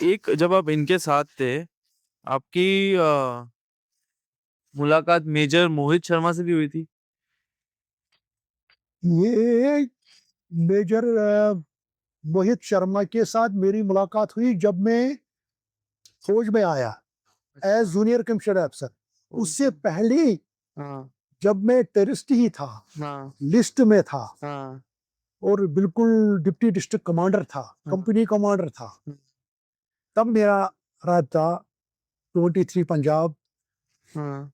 एक जब आप इनके साथ थे, आपकी मुलाकात मेजर मोहित शर्मा से भी हुई थी। ये मेजर मोहित शर्मा के साथ मेरी मुलाकात हुई जब मैं फौज में आया एज जूनियर कमीशन अफसर। उससे पहले हाँ जब मैं टेररिस्ट ही था, हाँ लिस्ट में था हाँ और बिल्कुल डिप्टी डिस्ट्रिक्ट कमांडर था, कंपनी कमांडर था, तब मेरा राबता 23 पंजाब हाँ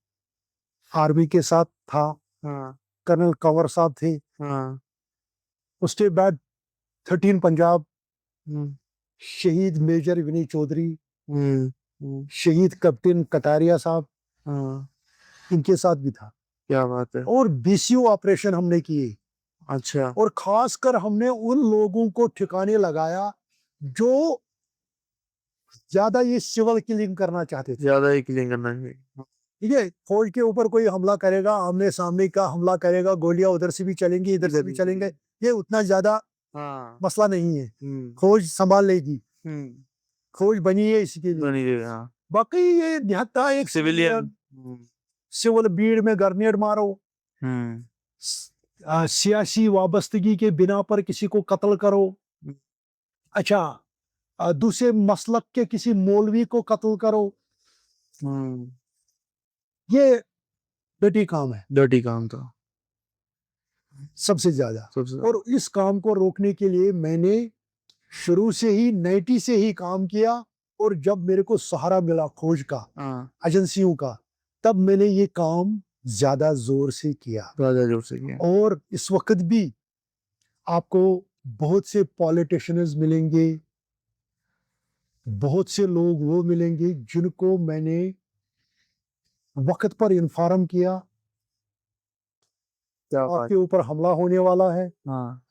आर्मी के साथ था। हाँ कर्नल कंवर साहब थे। हाँ उसके बाद 13 पंजाब हम्म, शहीद मेजर विनय चौधरी, हम्म, शहीद कैप्टन कटारिया साहब, हाँ, इनके साथ भी था। क्या बात है। और बीसीओ ऑपरेशन हमने किए अच्छा, और खासकर हमने उन लोगों को ठिकाने लगाया जो ज्यादा ये सिविल किलिंग करना चाहते थे। ज्यादा ही क्लीन करना चाहिए। ठीक है, फौज के ऊपर कोई हमला करेगा, आमने सामने का हमला करेगा, गोलियां उधर से भी चलेंगी इधर से भी चलेंगे, ये उतना ज्यादा हाँ, मसला नहीं है, फौज संभाल लेगी। हम्म, फौज बनी है इसके लिए। बनी रही, हाँ। बाकी ये निहत्ता एक सिविलियन। सिविल भीड़ में ग्रेनेड मारो, हम्म, सियासी वाबस्तगी के बिना पर किसी को कत्ल करो, अच्छा दूसरे मसलक के किसी मौलवी को कत्ल करो, हम्म, ये डर्टी काम है डर्टी काम था सबसे ज्यादा। सबसे। और इस काम को रोकने के लिए मैंने शुरू से ही 90 से ही काम किया। और जब मेरे को सहारा मिला खोज का, हाँ, एजेंसियों का, तब मैंने ये काम ज्यादा जोर से किया। ज्यादा जोर से किया। और इस वक्त भी आपको बहुत से पॉलिटिशियंस मिलेंगे, बहुत से लोग वो मिलेंगे जिनको मैंने वक्त पर इन्फॉर्म किया क्या बात। आपके ऊपर हमला होने वाला है। हाँ,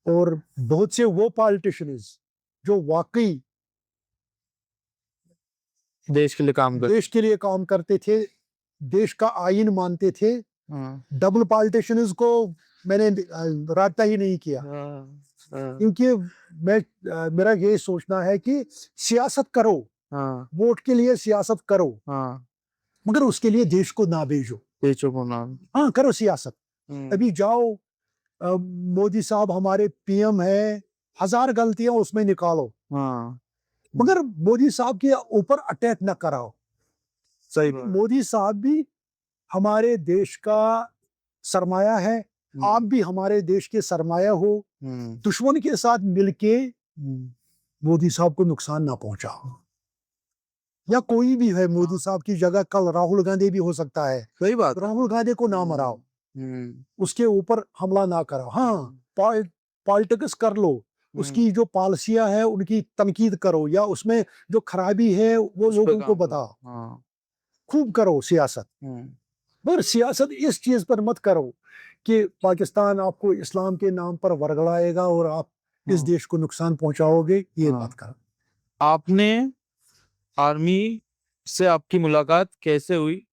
और बहुत से वो पॉलिटिशियंस जो वाकई देश के लिए काम कर। देश के लिए काम करते थे, देश का आईन मानते थे, हाँ, डबल पॉलिटिशियंस को मैंने राब्ता ही नहीं किया। हाँ, हाँ, क्योंकि मेरा ये सोचना है कि सियासत करो, हाँ, वोट के लिए सियासत करो, हाँ, मगर उसके लिए देश को ना भेजो। देशों को नाम। हाँ, करो सियासत। हम्म, अभी जाओ, मोदी साहब हमारे पीएम है, हजार गलतियां उसमें निकालो, हाँ, मगर मोदी साहब के ऊपर अटैक न कराओ। सही बात। मोदी साहब भी हमारे देश का सरमाया है, आप भी हमारे देश के सरमाया हो। दुश्मन के साथ मिलके मोदी साहब को नुकसान ना पहुंचाओ। या कोई भी है मोदी साहब की जगह, कल राहुल गांधी भी हो सकता है, सही बात। राहुल गांधी को ना मराओ, उसके ऊपर हमला ना करो। हाँ, पॉलिटिक्स कर लो, उसकी जो पॉलिसियां है उनकी तनकीद करो, या उसमें जो खराबी है वो लोगों को बताओ, हाँ, खूब करो सियासत। पर सियासत इस चीज पर मत करो कि पाकिस्तान आपको इस्लाम के नाम पर वर्गलाएगा और आप इस देश को नुकसान पहुंचाओगे, ये बात करो। आपने आर्मी से आपकी मुलाकात कैसे हुई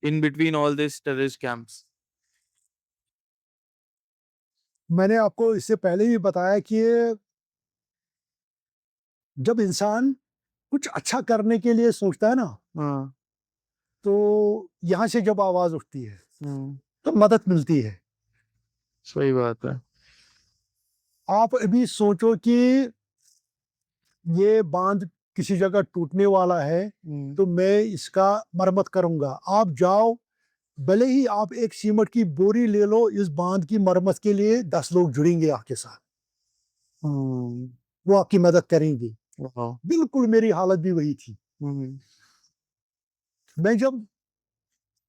in between all this terrorist camps? मैंने आपको इससे पहले भी बताया कि जब इंसान कुछ अच्छा करने के लिए सोचता है ना, हाँ, तो यहां से जब आवाज उठती है तो मदद मिलती है। सही बात है। आप अभी सोचो कि ये बांध किसी जगह टूटने वाला है, तो मैं इसका मरम्मत करूंगा। आप जाओ, भले ही आप एक सीमेंट की बोरी ले लो, इस बांध की मरम्मत के लिए 10 लोग जुड़ेंगे आपके साथ, वो आपकी मदद करेंगे। बिल्कुल मेरी हालत भी वही थी। मैं जब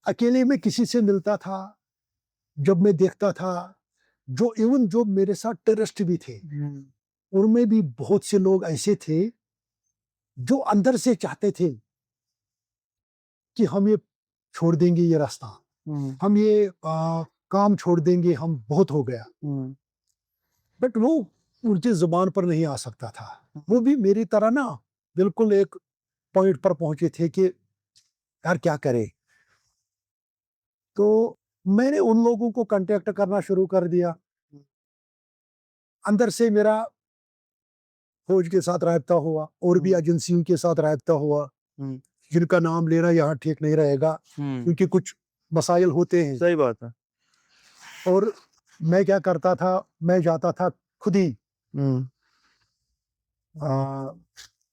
अकेले में किसी से मिलता था, जब मैं देखता था, जो इवन जो मेरे साथ टेररिस्ट भी थे, उनमें भी बहुत से लोग ऐसे थे जो अंदर से चाहते थे कि हम ये छोड़ देंगे, ये रास्ता, हम ये काम छोड़ देंगे, हम बहुत हो गया। बट वो उनकी जुबान पर नहीं आ सकता था। वो भी मेरी तरह ना बिल्कुल एक पॉइंट पर पहुंचे थे कि यार क्या करें। तो मैंने उन लोगों को कांटेक्ट करना शुरू कर दिया। अंदर से मेरा फौज के साथ रायता हुआ और भी एजेंसियों के साथ रायता हुआ, जिनका नाम लेना यहाँ ठीक नहीं रहेगा क्योंकि कुछ मसाइल होते हैं। सही बात है। और मैं क्या करता था, मैं जाता था खुद ही,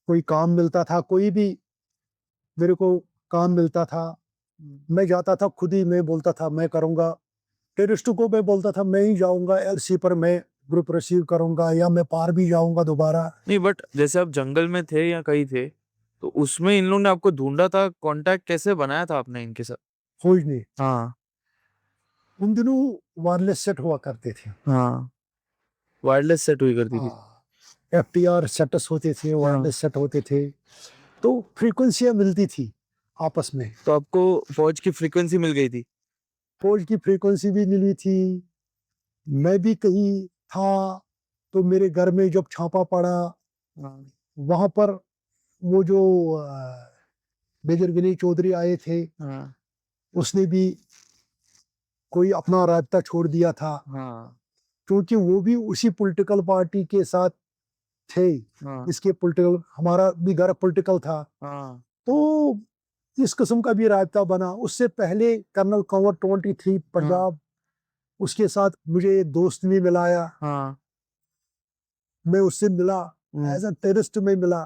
कोई काम मिलता था, कोई भी मेरे को काम मिलता था, मैं जाता था खुद ही, मैं बोलता था मैं करूँगा। टेररिस्ट को मैं बोलता था मैं ही जाऊँगा एलसी पर, मैं ग्रुप रिसीव करूँगा या मैं पार भी जाऊँगा दोबारा। नहीं, बट जैसे आप जंगल में थे या कहीं थे, तो उसमें इन लोगों ने आपको ढूंढा था, कांटेक्ट कैसे बनाया था आपने इनके साथ? फौज ने हाँ उन दिनों वायरलेस सेट हुआ करते थे। हाँ, वायरलेस सेट हुई करती थी। एफटीआर सेट्स होते थे, वायरलेस सेट होते थे, तो फ्रीक्वेंसियां मिलती थी आपस में। तो आपको फौज की फ्रीक्वेंसी मिल गई थी? फौज की फ्रीक्वेंसी भी मिली थी। मैं भी कहीं था तो मेरे घर में जब छापा पड़ा, वहां पर वो जो मेजर विनय चौधरी आए थे, उसने भी कोई अपना रास्ता छोड़ दिया था, क्योंकि वो भी उसी पॉलिटिकल पार्टी के साथ थे। इसके पॉलिटिकल, हमारा भी घर पॉलिटिकल था, तो इस किस्म का भी रायता बना। उससे पहले कर्नल कंवर 23 पंजाब, उसके साथ मुझे एक दोस्त भी मिलाया, मैं उससे मिला, एज अ टेररिस्ट में मिला,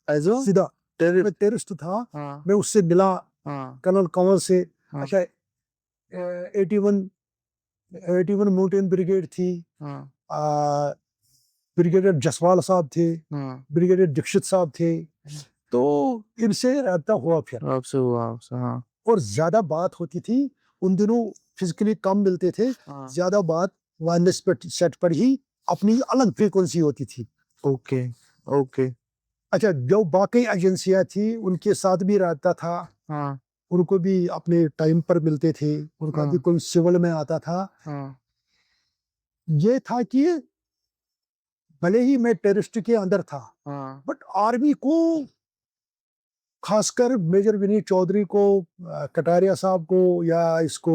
सीधा मैं टेररिस्ट था, मैं उससे मिला कर्नल कंवर से। अच्छा, 81 माउंटेन ब्रिगेड थी, ब्रिगेडियर जसवाल साहब थे, ब्रिगेडियर दीक्षित साहब थे, तो इनसे रायता हुआ फिर आपसे हुआ आपसे। हाँ। और ज्यादा बात होती थी। उन दिनों फिजिकली कम मिलते थे, ज्यादा बात वायरलेस सेट पर ही, अपनी अलग फ्रीक्वेंसी होती थी। Okay okay. अच्छा, जो बाकी एजेंसियां थी उनके साथ भी रहता था, उनको भी अपने टाइम पर मिलते थे, उनका भी कोई सिविल में आता था। ये था कि भले ही मैं टेररिस्ट के अंदर था, बट आर्मी को, खासकर मेजर विनय चौधरी को, कटारिया साहब को, या इसको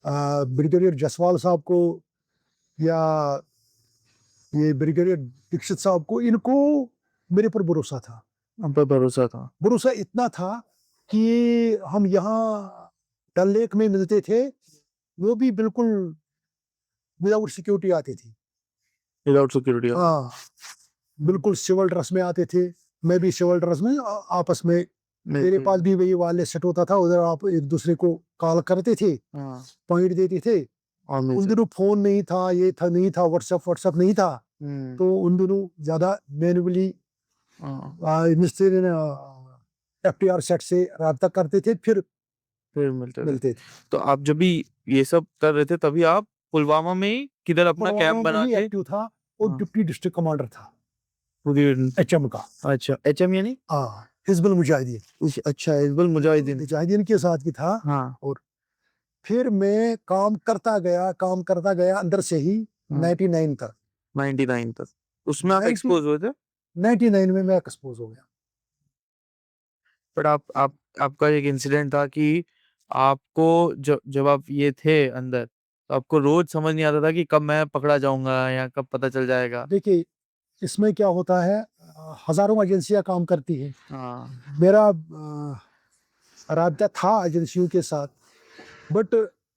ब्रिगेडियर जसवाल साहब को, या ये ब्रिगेडियर दीक्षित साहब को, इनको मेरे पर भरोसा था। हम पे भरोसा था। भरोसा इतना था कि हम यहाँ डल लेक में मिलते थे, वो भी बिल्कुल विदाउट सिक्योरिटी आती थी। Without security? हाँ, बिल्कुल सिविल ड्रेस में आते थे, मैं भी सिविल ड्रेस में। आपस में मेरे पास भी वही वायरलेस सेट होता था, उधर आप एक दूसरे को कॉल करते थे, पॉइंट देते थे। उन दिनों फोन नहीं था, ये था नहीं था, व्हाट्सएप नहीं था, तो उन दिनों ज्यादा मैन्युअली एफटीआर सेट से राब्ता करते थे, फिर मिलते थे। तो आप जब भी ये सब कर रहे थे, तभी आप पुलवामा में किधर अपना कैंप बना के? एक्टिव था और डिप्टी डिस्ट्रिक्ट कमांडर था एचएम का। अच्छा, एचएम यानी? हिजबुल मुजाहिदीन। अच्छा, हिजबुल मुजाहिदीन के साथ ही था। और फिर मैं काम करता गया अंदर से ही 99 तक। 99 तक उसमें आप एक्सपोज हुए थे? 99 में मैं एक्सपोज हो गया। बट आपका एक इंसिडेंट था कि आपको जब आप ये थे अंदर, तो आपको रोज समझ नहीं आता था कि कब मैं पकड़ा जाऊंगा या कब पता चल जाएगा? देखिए, इसमें क्या होता है, हजारों एजेंसियां काम करती हैं। मेरा राब्ता था एजेंसियों के साथ, बट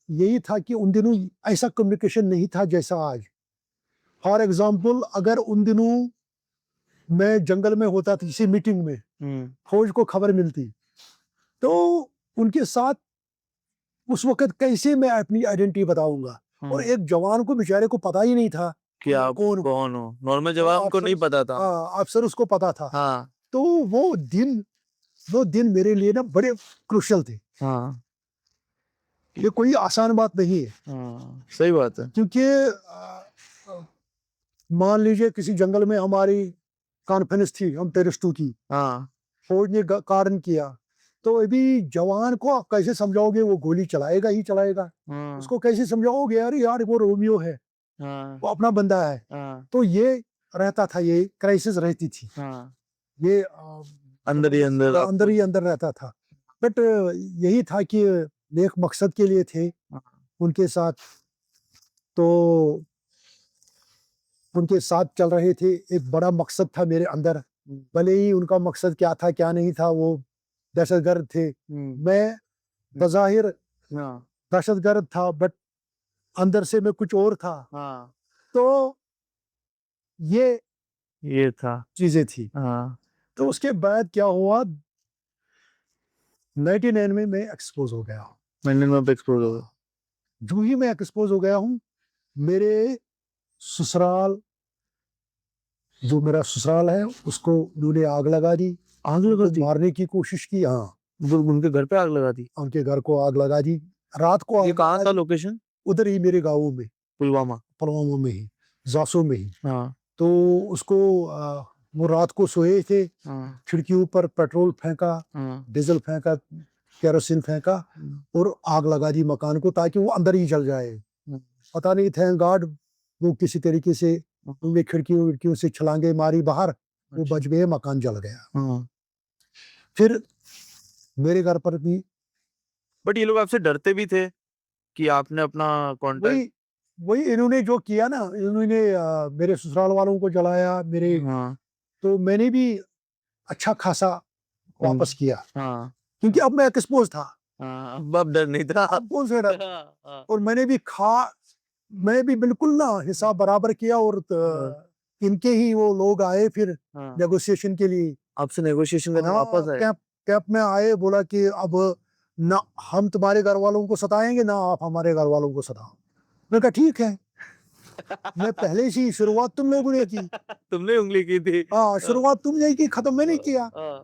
यही था कि उन दिनों ऐसा कम्युनिकेशन नहीं था जैसा आज। फॉर एग्जाम्पल, अगर उन दिनों मैं जंगल में होता था किसी मीटिंग में, फौज को खबर मिलती, तो उनके साथ उस वक्त कैसे मैं अपनी आइडेंटिटी बताऊंगा। और एक जवान को, बेचारे को पता ही नहीं था कि आप कौन हो। नॉर्मल जवान को नहीं पता था। अफसर उसको पता था। तो वो दिन मेरे लिए ना बड़े क्रूशियल थे। ये कोई आसान बात नहीं है। सही बात है। क्योंकि मान लीजिए किसी जंगल में हमारी कॉन्फ्रेंस थी, हम टेररिस्टों की, फौज ने कारण किया, तो अभी जवान को आप कैसे समझाओगे, वो गोली चलाएगा ही चलाएगा। उसको कैसे समझाओगे, अरे यार वो रोमियो है, वो अपना बंदा है। तो ये रहता था, ये क्राइसिस रहती थी, ये अंदर ही अंदर रहता था। बट यही था कि नेक मकसद के लिए थे उनके साथ। तो उनके साथ चल रहे थे। एक बड़ा मकसद था मेरे अंदर, भले ही उनका मकसद क्या था क्या नहीं था, वो दहशतगर्द थे, मैं बज़ाहिर हाँ, दहशतगर्द था, बट अंदर से मैं कुछ और था। हाँ, तो ये ये था। चीजें थी। हाँ, तो उसके बाद क्या हुआ, 99 में मैं एक्सपोज हो गया हूँ। मैंने में एक्सपोज हो गया। जो ही मैं एक्सपोज हो गया हूँ, मेरे ससुराल, जो मेरा ससुराल है, उसको उन्होंने आग लगा दी, आग लगा उनको दी? मारने की कोशिश की। हाँ, उनके घर पे आग लगा दी? उनके घर को आग लगा दी, रात को ये आग कहाँ लगा था दी। लोकेशन? उधर ही मेरे गाँव में, पुलवामा? पुलवामा में ही, जासो में ही। हाँ, तो उसको वो रात को सोए थे, हाँ, खिड़कियों पर पेट्रोल फेंका, हाँ, डीजल फेंका, केरोसिन फेंका, और आग लगा दी मकान को, ताकि वो अंदर ही जल जाए। पता नहीं, थैंक गॉड, वो किसी तरीके से उनके खिड़कियों विड़कियों से छलांगे मारी बाहर, वो बच गए, मकान जल गया। हाँ। फिर मेरे घर पर भी बट ये लोग आपसे डरते भी थे कि आपने अपना कॉन्टैक्ट? वही वही इन्होंने जो किया ना, इन्होंने मेरे ससुराल वालों को जलाया, मेरे, हाँ, तो मैंने भी अच्छा खासा उन- वापस किया, हाँ, क्योंकि अब मैं एक्सपोज था, हाँ, अब डर नहीं था। अब कौन सा डर। हाँ, हाँ, और मैं भी बिल्कुल ना हिसाब बराबर किया, और इनके ही वो लोग आए फिर हाँ। नेगोशिएशन के लिए। आपसे नेगोशिएशन करने हाँ, वापस आए? कैंप कैंप में आए, बोला कि अब ना हम तुम्हारे घर वालों को सताएंगे, ना आप हमारे घर वालों को सताओ। मैंने कहा ठीक है, मैं पहले से ही, शुरुआत तुम लोगों ने की। तुमने उंगली की थी। हाँ, शुरुआत तुमने की, खत्म मैंने किया, हाँ,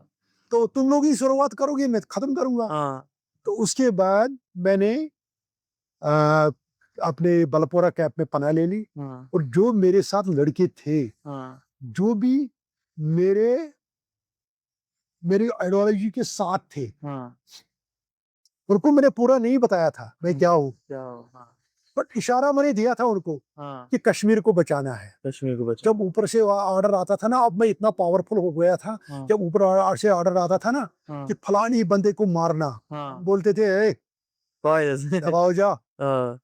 तो तुम लोग ही शुरुआत करोगे, मैं खत्म करूंगा। हाँ, तो उसके बाद मैंने आ, अपने बलपोरा कैंप में पनाह ले ली, हाँ, और जो मेरे साथ लड़के थे, हाँ, जो भी मेरे मेरी आइडियोलॉजी के साथ थे, हाँ। उनको मैंने पूरा नहीं बताया था मैं क्या हूँ, क्या हो? हाँ, बट इशारा मैंने दिया था उनको हाँ। कि कश्मीर को बचाना है। कश्मीर को बचा। जब ऊपर से ऑर्डर आता था ना, अब मैं इतना पावरफुल हो गया था, हाँ, जब ऊपर से ऑर्डर आता था ना हाँ, कि फलानी बंदे को मारना, हाँ। बोलते थे, ए, कौन जैसे? दबाओ जा, हाँ,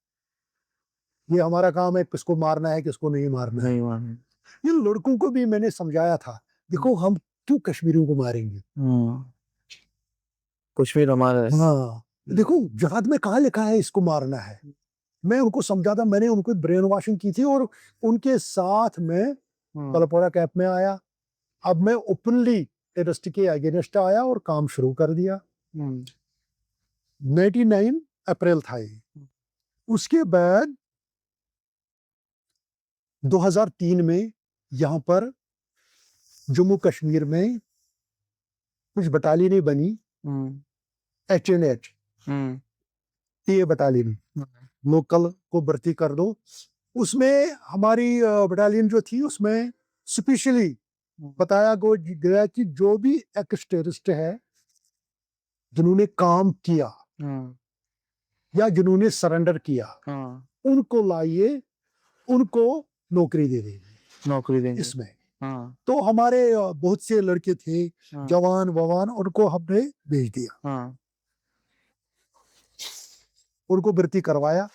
ये हमारा काम है, किसको मारना है किसको नहीं मारना है। नहीं मालूम। ये लड़कों को भी मैंने समझाया था, देखो हम क्यों कश्मीरियों को मारेंगे। हाँ, कश्मीर हमारा है। हाँ, देखो जहाद में कहाँ लिखा है इसको मारना है। मैं उनको समझाता, मैंने उनको ब्रेन वॉशिंग की थी, और उनके साथ मैं हाँ, बलपोरा कैंप में आया। अब मैं ओपनली टेररिस्ट के अगेंस्ट आया और काम शुरू कर दिया। हम्म, 99 अप्रैल था ये। उसके बाद 2003 में यहाँ पर जम्मू कश्मीर में कुछ बटालियनें बनी, हम्म, HNH, हम्म, टीए बटालियन, लोकल को भर्ती कर दो। उसमें हमारी बटालियन जो थी, उसमें स्पेशली बताया गया कि जो भी एक्स टेररिस्ट है, जिन्होंने काम किया हाँ, या जिन्होंने सरेंडर किया, हाँ। उनको लाइए, उनको नौकरी दे देंगे नौकरी देंगे। इसमें। हाँ, तो हमारे बहुत से लड़के थे, हाँ, जवान ववान, उनको हमने भेज दिया, हाँ, उनको भर्ती करवाया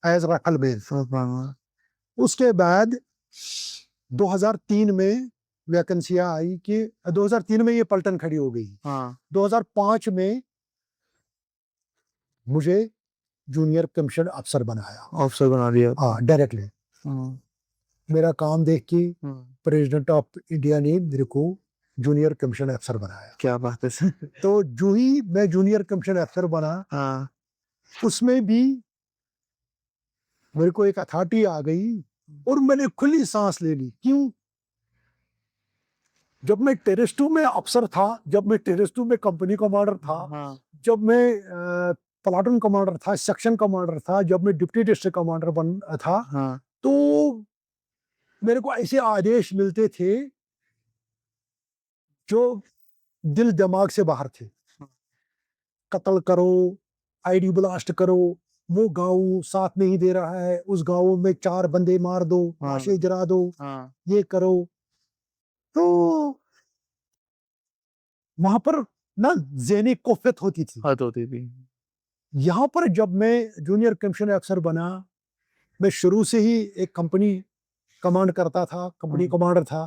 एज राखल में। हाँ, उसके बाद 2003 में वैकेंसियां आई कि 2003 में ये पलटन खड़ी हो गई। हाँ। 2005 में मुझे जूनियर कमीशन अफसर बनाया, अफसर बना दिया। हाँ, डायरेक्टली। हाँ, मेरा काम देख के हाँ। प्रेसिडेंट ऑफ इंडिया ने मेरे को जूनियर कमीशन अफसर बनाया। क्या बात है सर। तो जो ही मैं जूनियर कमीशन अफसर बना, हाँ, उसमें भी मेरे को एक अथॉरिटी आ गई, और मैंने खुली सांस ले ली। क्यों? जब मैं टेररिस्टों में अफसर था, जब मैं टेररिस्टों में कंपनी कमांडर था, हाँ, जब मैं प्लाटून कमांडर था, सेक्शन कमांडर था, जब मैं डिप्टी डिस्ट्रिक्ट कमांडर बन था, हाँ, तो मेरे को ऐसे आदेश मिलते थे जो दिल दिमाग से बाहर थे। कत्ल करो, आईडी ब्लास्ट करो, वो गांव साथ नहीं दे रहा है, उस गांव में 4 बंदे मार दो, हाँ, लाशें गिरा दो, हाँ। ये करो। तो वहां पर ना ज़हनी कुफ़्फ़त होती थी। हद होती थी। यहाँ पर जब मैं जूनियर कमीशन अफसर बना, मैं शुरू से ही एक कंपनी कमांड करता था, कंपनी कमांडर था।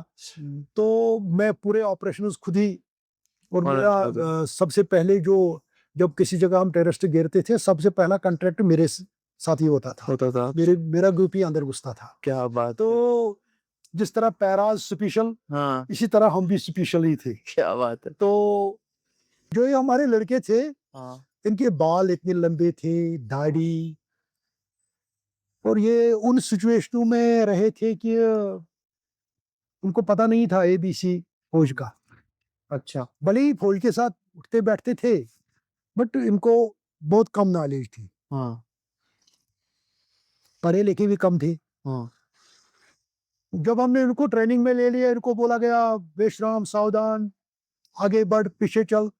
तो मैं पूरे ऑपरेशंस खुद ही, और मेरा सबसे पहले जब किसी जगह हम टेररिस्ट गिरते थे, सबसे पहला कॉन्ट्रैक्ट मेरे साथ ही होता था। मेरा ग्रुप ही अंदर घुसता था। क्या बात। तो जिस तरह पैराज स्पेशल, हाँ, इसी तरह हम भी स्पेशल ही थे। क्या बात है। तो जो ये हमारे लड़के थे, हाँ, इनके बाल इतने लंबे थे, दाढ़ी, और ये उन सिचुएशनों में रहे थे कि उनको पता नहीं था एबीसी फौज का। अच्छा। भले ही फौज के साथ उठते बैठते थे, बट इनको बहुत कम नॉलेज थी, हाँ, पढ़े लिखे भी कम थे। हाँ, जब हमने इनको ट्रेनिंग में ले लिया, इनको बोला गया विश्राम, सावधान, आगे बढ़, पीछे चल,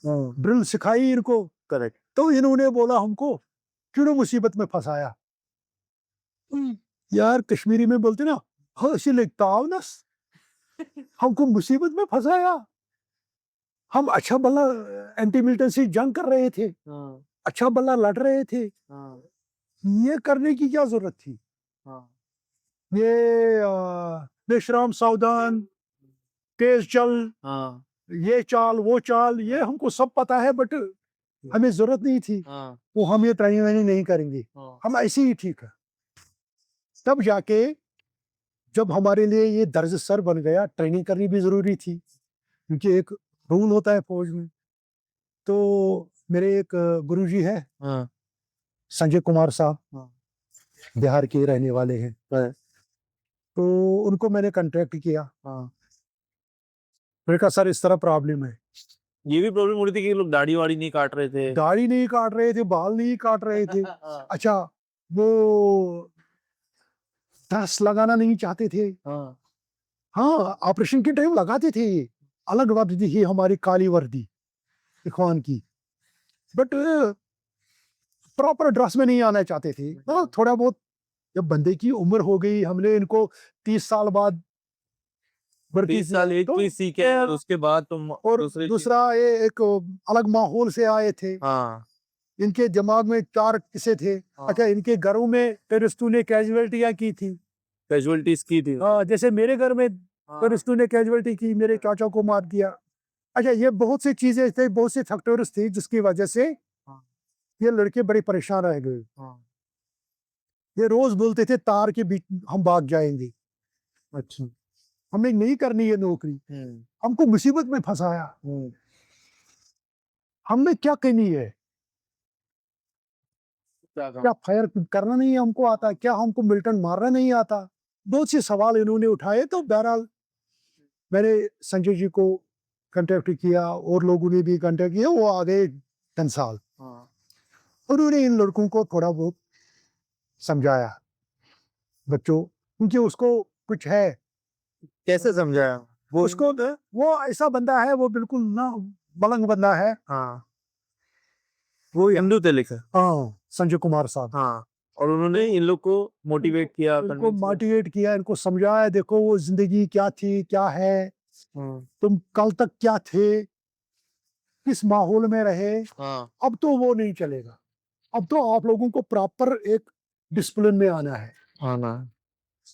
ड्रिल सिखाई इनको। करेक्ट। तो इन्होंने बोला हमको, क्यों मुसीबत में फंसाया। यार कश्मीरी में बोलते ना, हसी लगता नस, हमको मुसीबत में फंसाया। हम अच्छा भला एंटी मिलिटेंसी जंग कर रहे थे, हाँ, अच्छा भला लड़ रहे थे, हाँ, ये करने की क्या जरूरत थी। हाँ, ये विश्राम, सावधान, तेज चल, हाँ, ये चाल वो चाल, ये हमको सब पता है, बट हमें जरूरत नहीं थी। हाँ, वो हम ये ट्रेनिंग वेनिंग नहीं करेंगे, हाँ, हम ऐसे ही ठीक है। तब जाके जब हमारे लिए ये दर्ज सर बन गया, ट्रेनिंग करनी भी जरूरी थी, क्योंकि एक रूल होता है फौज में। तो मेरे एक गुरुजी है, हाँ, संजय कुमार साहब, हाँ, बिहार के रहने वाले हैं। हाँ, तो उनको मैंने कांटेक्ट किया, हाँ। मैंने कहा सर इस तरह प्रॉब्लम है। ये भी प्रॉब्लम हो रही थी कि लोग दाढ़ी वाड़ी नहीं काट रहे थे। दाढ़ी नहीं काट रहे थे, बाल नहीं काट रहे थे। हाँ, अच्छा, वो दस लगाना नहीं चाहते थे। हाँ, हाँ, ऑपरेशन के टाइम लगाते थे, ये अलग वर्दी थी हमारी, काली वर्दी इखवान की, बट प्रॉपर ड्रेस में नहीं आना चाहते थे। हाँ, थोड़ा बहुत, जब बंदे की उम्र हो गई, हमने इनको 30 साल बाद भर्ती 30 किया, साल एज तो कोई सीखे और उसके बाद तुम और दूसरी चीज। दूसरा ये एक अलग माहौल से आए थे, हाँ, इनके दिमाग में 4 किस्से थे। हाँ, अच्छा, इनके घरों में टेररिस्टों ने कैजुअलिटियां की थी। कैजुअलिटीज की थी। हाँ, जैसे मेरे घर में हाँ, टेररिस्टों ने कैजुअलिटी की, मेरे चाचा को मार दिया। अच्छा, ये बहुत सी चीजें थे, बहुत से फैक्टर्स थे, जिसकी वजह से हाँ, ये लड़के बड़े परेशान रह गए। हाँ, ये रोज बोलते थे तार के बीच हम भाग जाएंगे, अच्छा। हमें नहीं करनी ये नौकरी, हम्म, हमको मुसीबत में फंसाया, हम्म, हमने क्या करनी है, क्या कहा? क्या फायर करना नहीं हमको आता, क्या हमको मिल्टन मारना नहीं आता। बहुत से सवाल इन्होंने उठाए। तो बहरहाल मैंने संजय जी को कांटेक्ट किया, और लोगों ने भी कांटेक्ट किया, वो आ गए 10 साल। हाँ, उन्होंने इन लड़कों को थोड़ा बहुत समझाया, बच्चों, क्योंकि उसको कुछ है, कैसे समझाया वो? उसको वो ऐसा बंदा है, वो बिल्कुल ना मलंग बंदा है। हाँ, वो हिंदू थे लिखा। हाँ, संजय कुमार साहब, हाँ, और उन्होंने इन लोग को मोटिवेट किया, इनको convince किया। मोटिवेट किया, इनको समझाया, देखो वो जिंदगी क्या थी, क्या है, हाँ, तुम कल तक क्या थे, किस माहौल में रहे, हाँ, अब तो वो नहीं चलेगा। अब तो आप लोगों को प्रॉपर एक डिसिप्लिन में आना है। हाँ ना।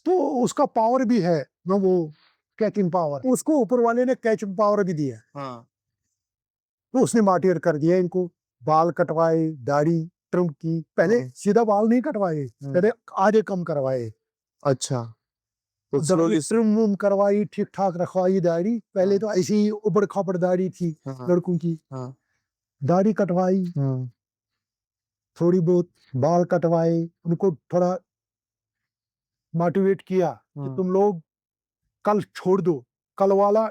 तो उसका पावर भी है ना, वो कैचिंग पावर, उसको ऊपर वाले ने कैचिंग पावर भी दिया। हाँ, तो उसने मोटिवेट कर दिया इनको, बाल कटवाए, दाढ़ी ट्रिम की, पहले हाँ, सीधा बाल नहीं कटवाए, पहले आधे कम करवाए, अच्छा, तो दाढ़ी स्लोली। ट्रिम वुम करवाई, ठीक ठाक रखवाई दाढ़ी। पहले हाँ, तो ऐसी ही उबड़ खाबड़ दाढ़ी थी हाँ, लड़कों की, हाँ, दाढ़ी कटवाई, हाँ, थोड़ी बहुत बाल कटवाए, उनको थोड़ा मोटिवेट किया कि हाँ, तुम लोग कल छोड़ दो, कल वाला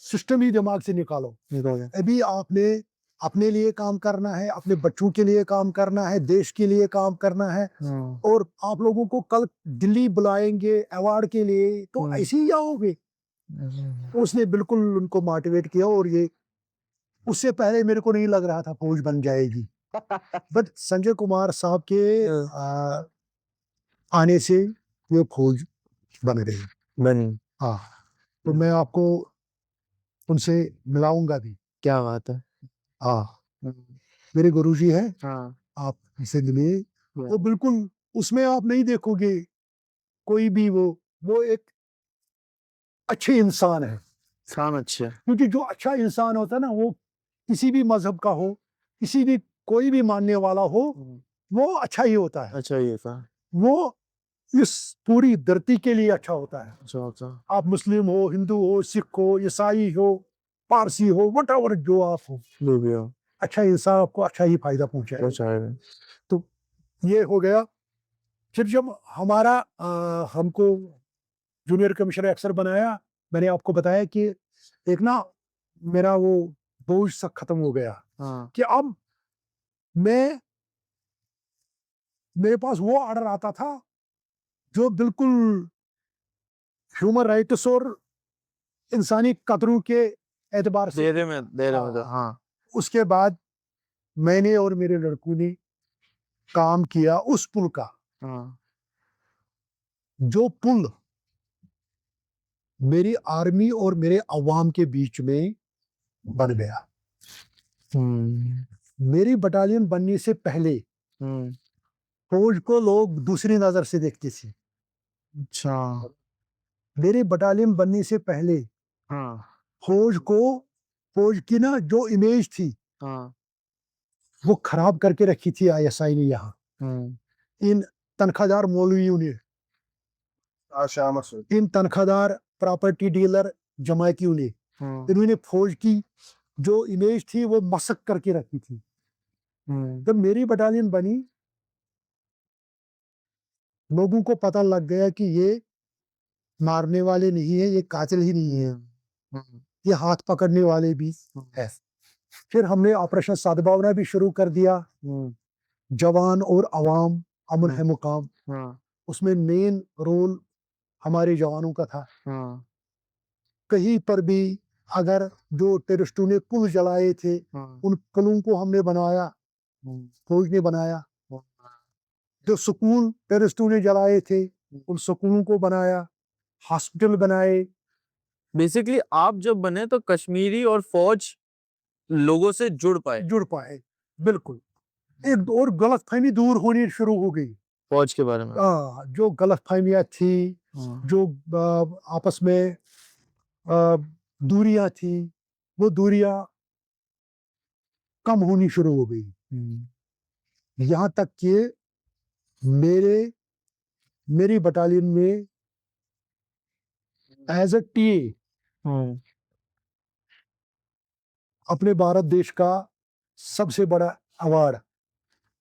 सिस्टम ही दिमाग से निकालो। निकल गया। अभी आपने अपने लिए काम करना है, अपने बच्चों के लिए काम करना है, देश के लिए काम करना है। हाँ, और आप लोगों को कल दिल्ली बुलाएंगे अवार्ड के लिए, तो ऐसे ही आओगे। तो उसने बिल्कुल उनको मोटिवेट किया, और ये उससे पहले मेरे को नहीं लग रहा था फौज बन जाएगी, बट संजय कुमार साहब के आने से ये फौज बन गई। बनी। हाँ, तो मैं आपको उनसे मिलाऊंगा भी। क्या बात है। हाँ, हम्म, मेरे गुरुजी हैं, हाँ, आप इनसे मिलिए। वो बिल्कुल, उसमें आप नहीं देखोगे कोई भी वो एक अच्छे इंसान है, इंसान अच्छे है। क्योंकि जो अच्छा इंसान होता है ना, वो किसी भी मजहब का हो, किसी भी कोई भी मानने वाला हो, वो अच्छा ही होता है। अच्छा ये था। वो इस पूरी धरती के लिए अच्छा होता है। अच्छा अच्छा। आप मुस्लिम हो, हिंदू हो, सिख हो, ईसाई हो, पारसी हो, वट जो आप हो, जो भी हो अच्छा इंसान आपको अच्छा ही फायदा पहुंचाएगा। पहुंचाएगा। तो ये हो गया। फिर जब हमारा हमको जूनियर कमिश्नर अक्सर बनाया, मैंने आपको बताया कि एक ना मेरा वो बोझ सा खत्म हो गया हाँ। कि अब मैं मेरे पास वो ऑर्डर आता था जो बिल्कुल ह्यूमन राइट्स और इंसानी कदरों के एतबार से। दे रहे में तो हाँ। हाँ। उसके बाद मैंने और मेरे लड़कों ने काम किया उस पुल का, हाँ। जो पुल मेरी आर्मी और मेरे अवाम के बीच में बन गया। मेरी बटालियन बनने से पहले फौज को लोग दूसरी नजर से देखते थे। अच्छा। मेरी बटालियन बनने से पहले हाँ। फौज की ना जो इमेज थी, हाँ। वो खराब करके रखी थी आईएसआई ने यहाँ, इन तनख्वाहदार मौलवियों ने, इन तनख्वाहदार प्रॉपर्टी डीलर जमायतियों ने, इन्होंने फौज की जो इमेज थी वो मसक करके रखी थी। जब मेरी बटालियन बनी, लोगों को पता लग गया कि ये मारने वाले नहीं है, ये कातिल ही नहीं है, ये हाथ पकड़ने वाले भी है। फिर हमने ऑपरेशन सद्भावना भी शुरू कर दिया। जवान और अवाम अमन है मुकाम, उसमें मेन रोल हमारे जवानों का था। कहीं पर भी अगर जो टेररिस्टों ने पुल जलाए थे, उन पुलों को हमने बनाया, फौज ने बनाया। जो स्कूल टेररिस्टों ने जलाए थे, उन स्कूलों को बनाया, हॉस्पिटल बनाए। बेसिकली आप जब बने तो कश्मीरी और फौज लोगों से जुड़ पाए। बिल्कुल। एक और गलतफहमी दूर होनी शुरू हो गई फौज के बारे में। जो गलतफहमियां थी, जो आपस में दूरियां थी, वो दूरियां कम होनी शुरू हो गई। यहाँ तक कि मेरी बटालियन में एज अ टीए अपने भारत देश का सबसे बड़ा अवार्ड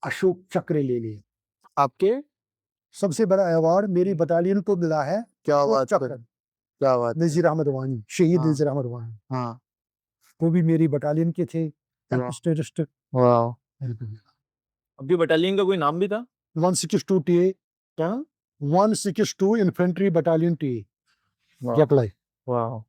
अशोक चक्र ले लिया। आपके सबसे बड़ा अवार्ड मेरी बटालियन को मिला है। क्या अशोक बात चक्र, क्या बात नजीर अहमद वानी, शहीद हाँ। नजीर अहमद वानी, हाँ। वो भी मेरी बटालियन के थे। टेररिस्ट वाह। आपकी बटालियन का कोई नाम भी था? 162 टीए, क्या? 162 इन्फेंट्री बटालियन टीए। वाह। वाह।